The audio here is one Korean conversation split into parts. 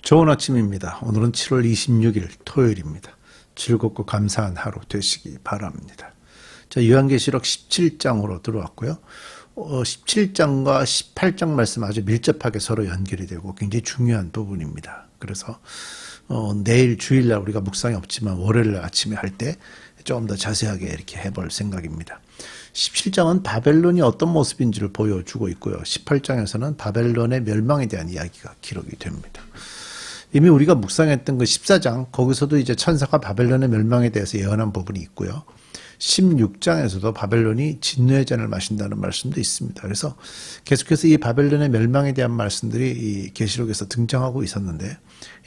좋은 아침입니다. 오늘은 7월 26일 토요일입니다. 즐겁고 감사한 하루 되시기 바랍니다. 자, 요한계시록 17장으로 들어왔고요. 17장과 18장 말씀 아주 밀접하게 서로 연결이 되고 굉장히 중요한 부분입니다. 그래서 내일 주일날 우리가 묵상이 없지만 월요일 아침에 할 때 좀 더 자세하게 이렇게 해볼 생각입니다. 17장은 바벨론이 어떤 모습인지를 보여주고 있고요. 18장에서는 바벨론의 멸망에 대한 이야기가 기록이 됩니다. 이미 우리가 묵상했던 그 14장, 거기서도 이제 천사가 바벨론의 멸망에 대해서 예언한 부분이 있고요. 16장에서도 바벨론이 진노의 잔을 마신다는 말씀도 있습니다. 그래서 계속해서 이 바벨론의 멸망에 대한 말씀들이 이 계시록에서 등장하고 있었는데,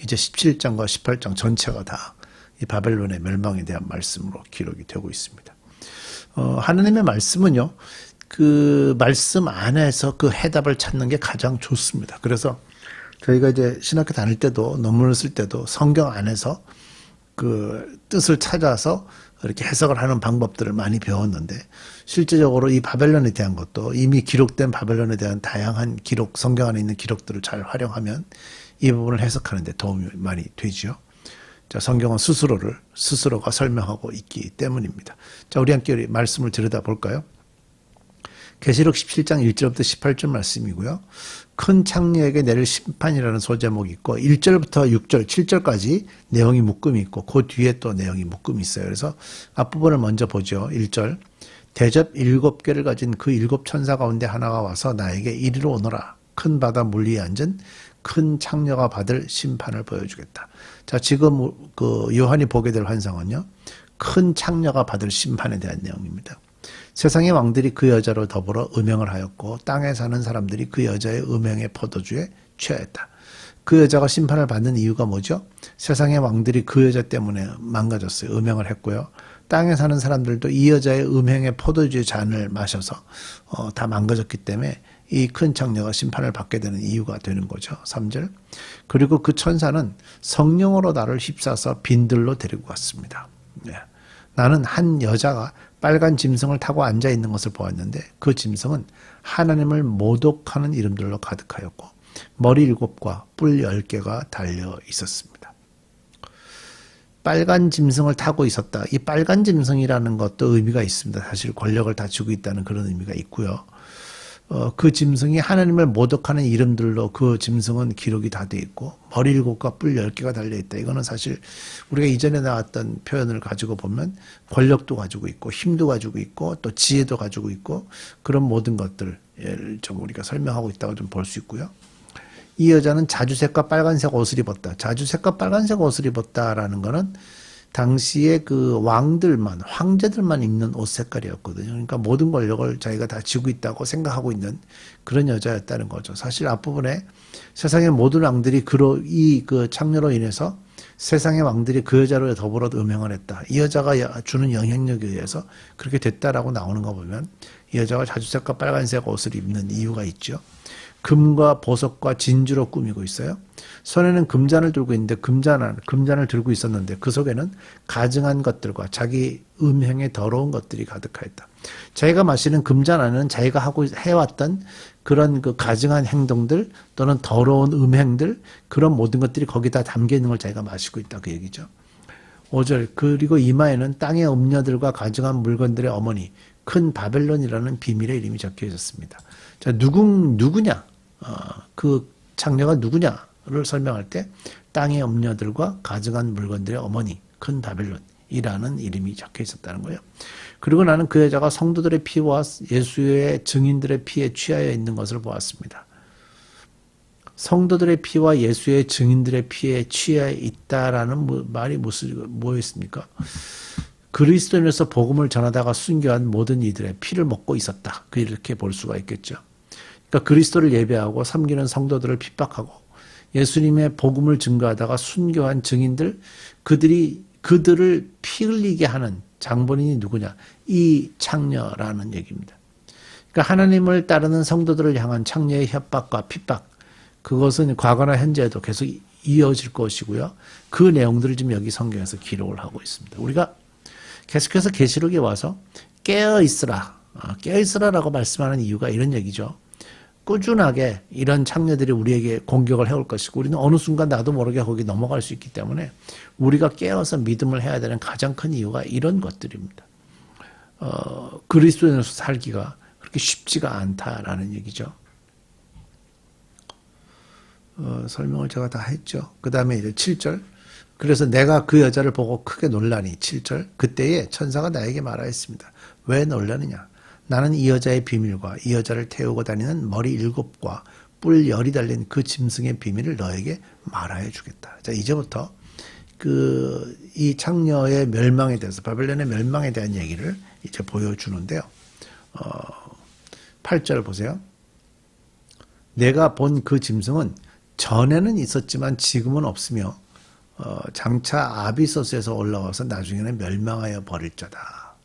이제 17장과 18장 전체가 다 이 바벨론의 멸망에 대한 말씀으로 기록이 되고 있습니다. 하느님의 말씀은요, 그 말씀 안에서 그 해답을 찾는 게 가장 좋습니다. 그래서 저희가 이제 신학교 다닐 때도 논문을 쓸 때도 성경 안에서 그 뜻을 찾아서 이렇게 해석을 하는 방법들을 많이 배웠는데, 실제적으로 이 바벨론에 대한 것도 이미 기록된 바벨론에 대한 다양한 기록, 성경 안에 있는 기록들을 잘 활용하면 이 부분을 해석하는 데 도움이 많이 되죠. 자, 성경은 스스로가 설명하고 있기 때문입니다. 자, 우리 함께 말씀을 들여다볼까요? 계시록 17장 1절부터 18절 말씀이고요. 큰 창녀에게 내릴 심판이라는 소제목이 있고 1절부터 6절, 7절까지 내용이 묶음이 있고 그 뒤에 또 내용이 묶음이 있어요. 그래서 앞부분을 먼저 보죠. 1절. 대접 7개를 가진 그 7천사 가운데 하나가 와서 나에게 이리로 오너라. 큰 바다 물 위에 앉은 큰 창녀가 받을 심판을 보여주겠다. 자, 지금 그 요한이 보게 될 환상은요, 큰 창녀가 받을 심판에 대한 내용입니다. 세상의 왕들이 그 여자로 더불어 음행을 하였고 땅에 사는 사람들이 그 여자의 음행의 포도주에 취하였다. 그 여자가 심판을 받는 이유가 뭐죠? 세상의 왕들이 그 여자 때문에 망가졌어요. 음행을 했고요. 땅에 사는 사람들도 이 여자의 음행의 포도주의 잔을 마셔서 다 망가졌기 때문에 이 큰 창녀가 심판을 받게 되는 이유가 되는 거죠. 3절. 그리고 그 천사는 성령으로 나를 휩싸서 빈들로 데리고 갔습니다. 네. 나는 한 여자가 빨간 짐승을 타고 앉아 있는 것을 보았는데 그 짐승은 하나님을 모독하는 이름들로 가득하였고 머리 7과 뿔 10개가 달려 있었습니다. 빨간 짐승을 타고 있었다. 이 빨간 짐승이라는 것도 의미가 있습니다. 사실 권력을 다 쥐고 있다는 그런 의미가 있고요. 그 짐승이 하나님을 모독하는 이름들로 그 짐승은 기록이 다 돼 있고 머리 7과 뿔 10개가 달려있다. 이거는 사실 우리가 이전에 나왔던 표현을 가지고 보면 권력도 가지고 있고 힘도 가지고 있고 또 지혜도 가지고 있고 그런 모든 것들을 좀 우리가 설명하고 있다고 좀 볼 수 있고요. 이 여자는 자주색과 빨간색 옷을 입었다. 자주색과 빨간색 옷을 입었다라는 거는 당시에 그 왕들만, 황제들만 입는 옷 색깔이었거든요. 그러니까 모든 권력을 자기가 다 쥐고 있다고 생각하고 있는 그런 여자였다는 거죠. 사실 앞부분에 세상의 모든 왕들이 이 창녀로 인해서 세상의 왕들이 그 여자로 더불어 음행을 했다. 이 여자가 주는 영향력에 의해서 그렇게 됐다라고 나오는 거 보면 이 여자가 자주색과 빨간색 옷을 입는 이유가 있죠. 금과 보석과 진주로 꾸미고 있어요. 손에는 금잔을 들고 있는데 금잔을 들고 있었는데 그 속에는 가증한 것들과 자기 음행의 더러운 것들이 가득하였다. 자기가 마시는 금잔 안에는 자기가 해왔던 그런 그 가증한 행동들 또는 더러운 음행들 그런 모든 것들이 거기다 담겨 있는 걸 자기가 마시고 있다 그 얘기죠. 5절. 그리고 이마에는 땅의 음녀들과 가증한 물건들의 어머니 큰 바벨론이라는 비밀의 이름이 적혀 있었습니다. 자, 누구냐? 그 창녀가 누구냐를 설명할 때 땅의 음녀들과 가증한 물건들의 어머니 큰 바벨론이라는 이름이 적혀 있었다는 거예요. 그리고 나는 그 여자가 성도들의 피와 예수의 증인들의 피에 취하여 있는 것을 보았습니다. 성도들의 피와 예수의 증인들의 피에 취하여 있다라는 말이 뭐였습니까? 그리스도인으로서 복음을 전하다가 순교한 모든 이들의 피를 먹고 있었다. 이렇게 볼 수가 있겠죠. 그러니까 그리스도를 예배하고 섬기는 성도들을 핍박하고 예수님의 복음을 증거하다가 순교한 증인들, 그들을 피 흘리게 하는 장본인이 누구냐? 이 창녀라는 얘기입니다. 그러니까 하나님을 따르는 성도들을 향한 창녀의 협박과 핍박, 그것은 과거나 현재에도 계속 이어질 것이고요. 그 내용들을 지금 여기 성경에서 기록을 하고 있습니다. 우리가 계속해서 계시록에 와서 깨어있으라, 깨어있으라라고 말씀하는 이유가 이런 얘기죠. 꾸준하게 이런 창녀들이 우리에게 공격을 해올 것이고 우리는 어느 순간 나도 모르게 거기 넘어갈 수 있기 때문에 우리가 깨어서 믿음을 해야 되는 가장 큰 이유가 이런 것들입니다. 그리스도인으로서 살기가 그렇게 쉽지가 않다라는 얘기죠. 설명을 제가 다 했죠. 그 다음에 이제 7절. 그래서 내가 그 여자를 보고 크게 놀라니 7절. 그때에 천사가 나에게 말하였습니다. 왜 놀라느냐? 나는 이 여자의 비밀과 이 여자를 태우고 다니는 머리 7과 뿔 10이 달린 그 짐승의 비밀을 너에게 말하여 주겠다. 자, 이제부터 이 창녀의 멸망에 대해서, 바벨론의 멸망에 대한 얘기를 이제 보여주는데요. 8절 보세요. 내가 본 그 짐승은 전에는 있었지만 지금은 없으며 장차 아비소스에서 올라와서 나중에는 멸망하여 버릴 자다.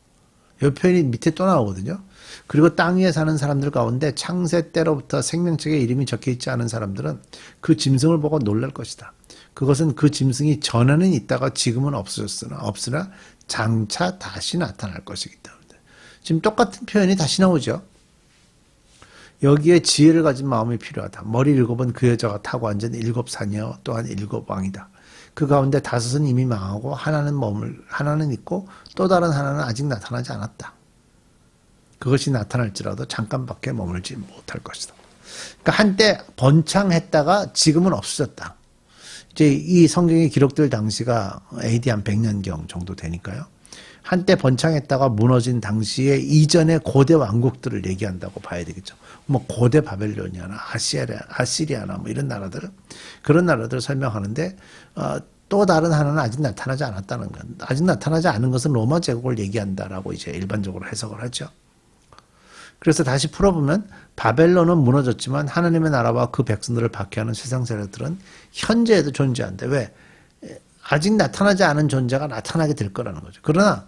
이 표현이 밑에 또 나오거든요. 그리고 땅 위에 사는 사람들 가운데 창세 때로부터 생명책에 이름이 적혀 있지 않은 사람들은 그 짐승을 보고 놀랄 것이다. 그것은 그 짐승이 전에는 있다가 지금은 없으나 장차 다시 나타날 것이기 때문에. 지금 똑같은 표현이 다시 나오죠. 여기에 지혜를 가진 마음이 필요하다. 머리 7은 그 여자가 타고 앉은 7산이요 또한 7왕이다. 그 가운데 5은 이미 망하고 하나는 있고 또 다른 하나는 아직 나타나지 않았다. 그것이 나타날지라도 잠깐밖에 머물지 못할 것이다. 그러니까 한때 번창했다가 지금은 없어졌다. 이제 이 성경에 기록될 당시가 AD 한 100년경 정도 되니까요. 한때 번창했다가 무너진 당시에 이전의 고대 왕국들을 얘기한다고 봐야 되겠죠. 뭐 고대 바벨론이나 아시리아나 뭐 이런 나라들, 그런 나라들을 설명하는데 또 다른 하나는 아직 나타나지 않았다는 것. 아직 나타나지 않은 것은 로마 제국을 얘기한다라고 이제 일반적으로 해석을 하죠. 그래서 다시 풀어보면 바벨론은 무너졌지만 하나님의 나라와 그 백성들을 박해하는 세상 세력들은 현재에도 존재한다. 왜? 아직 나타나지 않은 존재가 나타나게 될 거라는 거죠. 그러나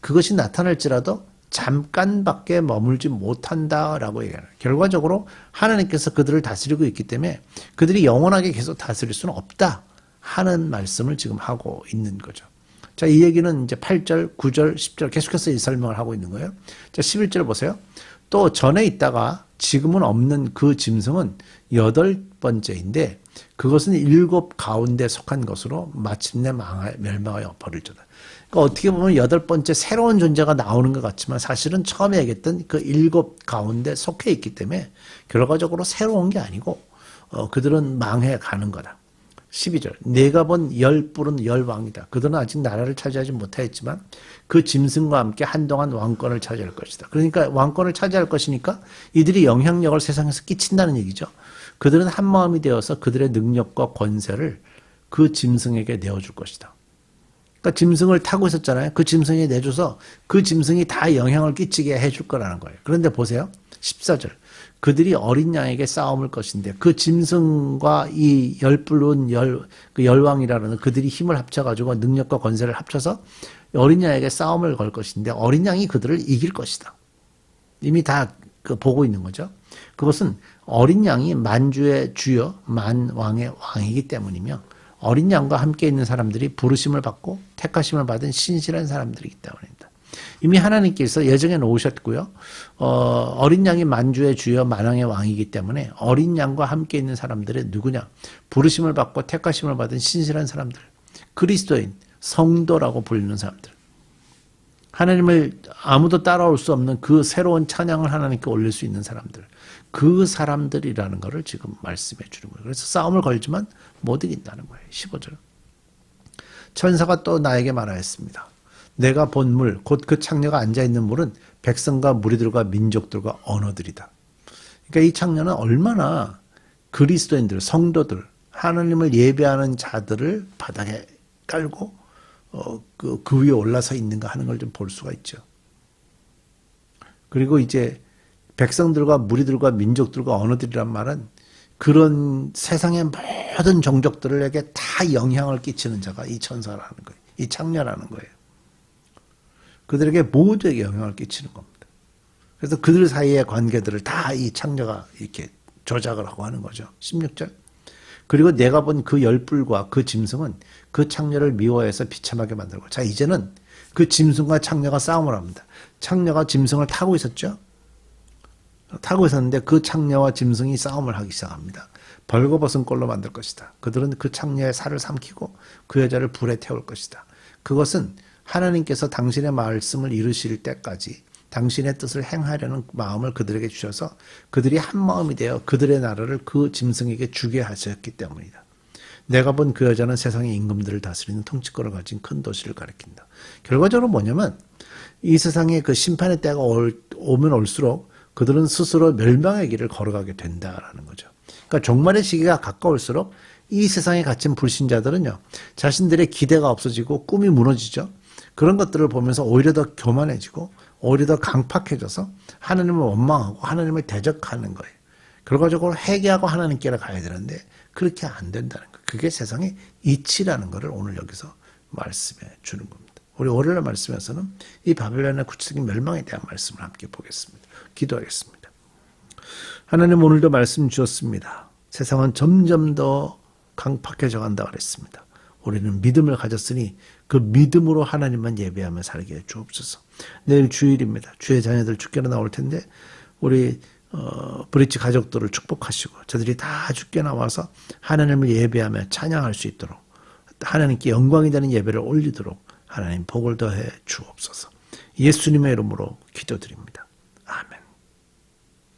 그것이 나타날지라도 잠깐밖에 머물지 못한다라고 얘기하는 거예요. 결과적으로 하나님께서 그들을 다스리고 있기 때문에 그들이 영원하게 계속 다스릴 수는 없다 하는 말씀을 지금 하고 있는 거죠. 자, 이 얘기는 이제 8절, 9절, 10절 계속해서 이 설명을 하고 있는 거예요. 자, 11절 보세요. 또 전에 있다가 지금은 없는 그 짐승은 8번째인데 그것은 7 가운데 속한 것으로 마침내 멸망하여 버릴 자다. 그러니까 어떻게 보면 8번째 새로운 존재가 나오는 것 같지만 사실은 처음에 얘기했던 그 7 가운데 속해 있기 때문에 결과적으로 새로운 게 아니고 그들은 망해 가는 거다. 12절. 내가 본 10뿔은 10왕이다. 그들은 아직 나라를 차지하지 못하였지만 그 짐승과 함께 한동안 왕권을 차지할 것이다. 그러니까 왕권을 차지할 것이니까 이들이 영향력을 세상에서 끼친다는 얘기죠. 그들은 한마음이 되어서 그들의 능력과 권세를 그 짐승에게 내어줄 것이다. 그러니까 짐승을 타고 있었잖아요. 그 짐승이 내줘서 그 짐승이 다 영향을 끼치게 해줄 거라는 거예요. 그런데 보세요. 14절. 그들이 어린 양에게 싸움을 것인데 그 짐승과 이 10뿔은 그 열왕이라는 그들이 힘을 합쳐가지고 능력과 권세를 합쳐서 어린 양에게 싸움을 걸 것인데 어린 양이 그들을 이길 것이다. 이미 다 보고 있는 거죠. 그것은 어린 양이 만주의 주여 만왕의 왕이기 때문이며 어린 양과 함께 있는 사람들이 부르심을 받고 택하심을 받은 신실한 사람들이기 때문입니다. 이미 하나님께서 예정해 놓으셨고요. 어린 양이 만주의 주여 만왕의 왕이기 때문에 어린 양과 함께 있는 사람들이 누구냐? 부르심을 받고 택하심을 받은 신실한 사람들. 그리스도인, 성도라고 불리는 사람들. 하나님을 아무도 따라올 수 없는 그 새로운 찬양을 하나님께 올릴 수 있는 사람들. 그 사람들이라는 것을 지금 말씀해 주는 거예요. 그래서 싸움을 걸지만 못 이긴다는 거예요. 15절. 천사가 또 나에게 말하였습니다. 내가 본 물, 곧 그 창녀가 앉아있는 물은 백성과 무리들과 민족들과 언어들이다. 그러니까 이 창녀는 얼마나 그리스도인들, 성도들, 하나님을 예배하는 자들을 바닥에 깔고 그 위에 올라서 있는가 하는 걸 좀 볼 수가 있죠. 그리고 이제 백성들과 무리들과 민족들과 언어들이란 말은 그런 세상의 모든 종족들에게 다 영향을 끼치는 자가 이 천사라는 거예요. 이 창녀라는 거예요. 그들에게 모두에게 영향을 끼치는 겁니다. 그래서 그들 사이의 관계들을 다 이 창녀가 이렇게 조작을 하고 하는 거죠. 16절. 그리고 내가 본 그 10뿔과 그 짐승은 그 창녀를 미워해서 비참하게 만들고. 자, 이제는 그 짐승과 창녀가 싸움을 합니다. 창녀가 짐승을 타고 있었죠. 타고 있었는데 그 창녀와 짐승이 싸움을 하기 시작합니다. 벌거벗은 꼴로 만들 것이다. 그들은 그 창녀의 살을 삼키고 그 여자를 불에 태울 것이다. 그것은 하나님께서 당신의 말씀을 이루실 때까지 당신의 뜻을 행하려는 마음을 그들에게 주셔서 그들이 한 마음이 되어 그들의 나라를 그 짐승에게 주게 하셨기 때문이다. 내가 본 그 여자는 세상의 임금들을 다스리는 통치권을 가진 큰 도시를 가리킨다. 결과적으로 뭐냐면 이 세상에 그 심판의 때가 오면 올수록 그들은 스스로 멸망의 길을 걸어가게 된다라는 거죠. 그러니까 종말의 시기가 가까울수록 이 세상에 갇힌 불신자들은요, 자신들의 기대가 없어지고 꿈이 무너지죠. 그런 것들을 보면서 오히려 더 교만해지고 오히려 더 강팍해져서 하나님을 원망하고 하나님을 대적하는 거예요. 결과적으로 회개하고 하나님께로 가야 되는데 그렇게 안 된다는 거예요. 그게 세상의 이치라는 것을 오늘 여기서 말씀해 주는 겁니다. 우리 월요일 말씀에서는 이 바벨론의 구체적인 멸망에 대한 말씀을 함께 보겠습니다. 기도하겠습니다. 하나님, 오늘도 말씀 주셨습니다. 세상은 점점 더 강팍해져 간다 그랬습니다. 우리는 믿음을 가졌으니 그 믿음으로 하나님만 예배하며 살게 해 주옵소서. 내일 주일입니다. 주의 자녀들 주께로 나올 텐데 우리 브릿지 가족들을 축복하시고 저들이 다 주께 나와서 하나님을 예배하며 찬양할 수 있도록 하나님께 영광이 되는 예배를 올리도록 하나님 복을 더해 주옵소서. 예수님의 이름으로 기도드립니다. 아멘.